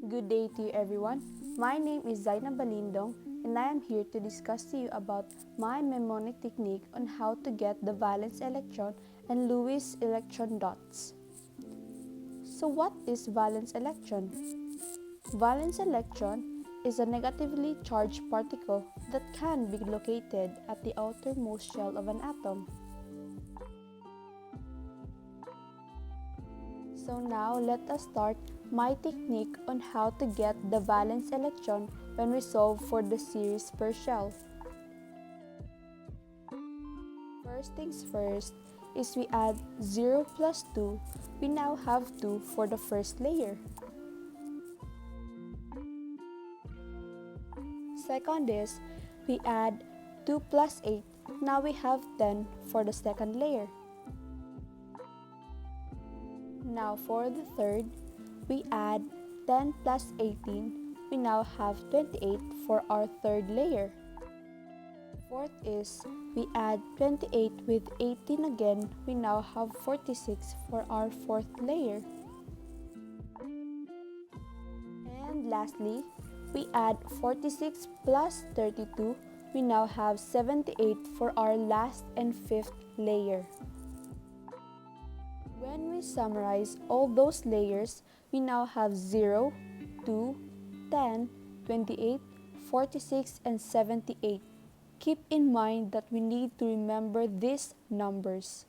Good day to you everyone. My name is Balindong and I am here to discuss to you about my mnemonic technique on how to get the valence electron and Lewis electron dots. So what is valence electron? Valence electron is a negatively charged particle that can be located at the outermost shell of an atom. So now let us start my technique on how to get the valence electron when we solve for the series per shell. First things first is we add 0 plus 2. We now have 2 for the first layer. Second is we add 2 plus 8. Now we have 10 for the second layer. Now for the third, we add 10 plus 18. We now have 28 for our third layer. Fourth is we add 28 with 18 again. We now have 46 for our fourth layer. And lastly, we add 46 plus 32. We now have 78 for our last and fifth layer. When we summarize all those layers, we now have 0, 2, 10, 28, 46, and 78. Keep in mind that we need to remember these numbers.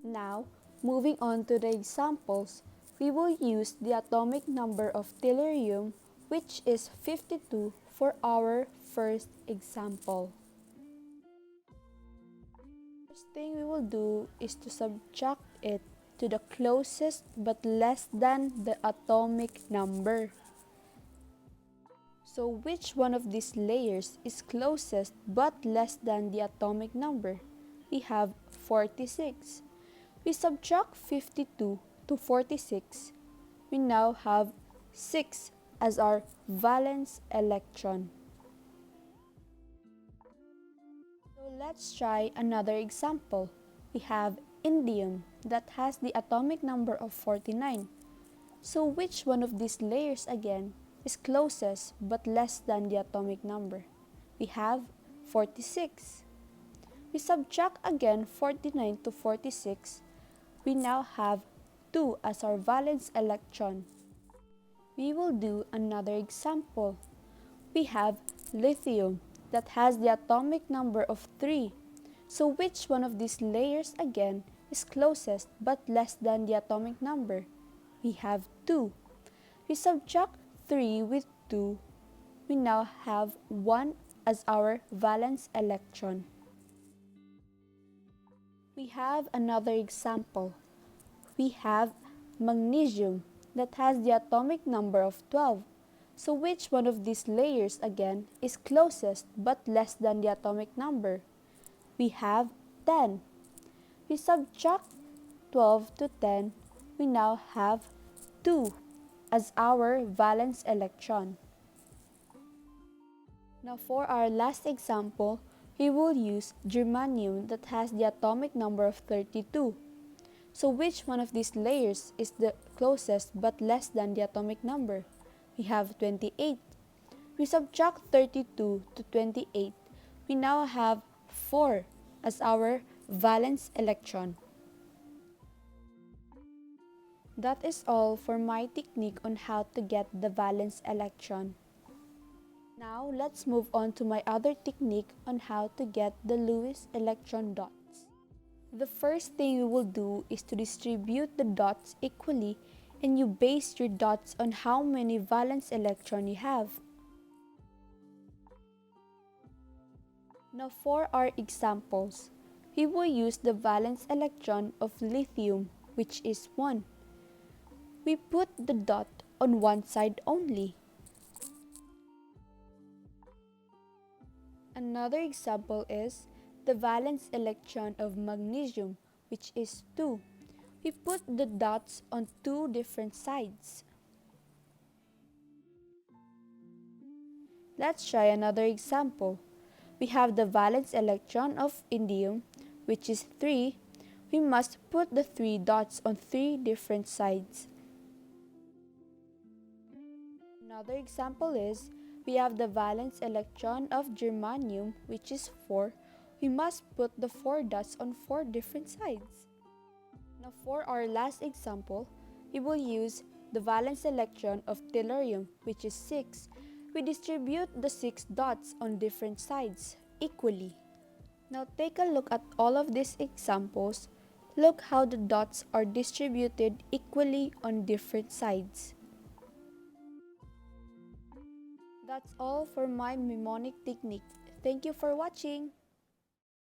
Now, moving on to the examples, we will use the atomic number of tellurium, which is 52, for our first example. First thing we will do is to subtract it to the closest but less than the atomic number. So which one of these layers is closest but less than the atomic number? We have 46. We subtract 52 to 46. We now have 6 as our valence electron. So let's try another example. We have indium that has the atomic number of 49. So which one of these layers again is closest but less than the atomic number? We have 46. We subtract again 49 to 46. We now have 2 as our valence electron. We will do another example. We have lithium that has the atomic number of 3. So which one of these layers again is closest but less than the atomic number? We have 2. We subtract 3 with 2. We now have 1 as our valence electron. We have another example. We have magnesium that has the atomic number of 12. So which one of these layers again is closest but less than the atomic number? We have 10. We subtract 12 to 10. We now have 2 as our valence electron. Now for our last example, we will use germanium that has the atomic number of 32. So which one of these layers is the closest but less than the atomic number? We have 28. We subtract 32 to 28. We now have 4 as our valence electron. That is all for my technique on how to get the valence electron. Now let's move on to my other technique on how to get the Lewis electron dots. The first thing you will do is to distribute the dots equally, and you base your dots on how many valence electron you have. Now for our examples, we will use the valence electron of lithium, which is 1. We put the dot on one side only. Another example is the valence electron of magnesium, which is 2. We put the dots on two different sides. Let's try another example. We have the valence electron of indium, which is 3. we must put the 3 dots on 3 different sides. Another example is, we have the valence electron of germanium, which is 4. We must put the 4 dots on 4 different sides. Now for our last example, we will use the valence electron of tellurium, which is 6. We distribute the 6 dots on different sides equally. Now take a look at all of these examples. Look how the dots are distributed equally on different sides. That's all for my mnemonic technique. Thank you for watching.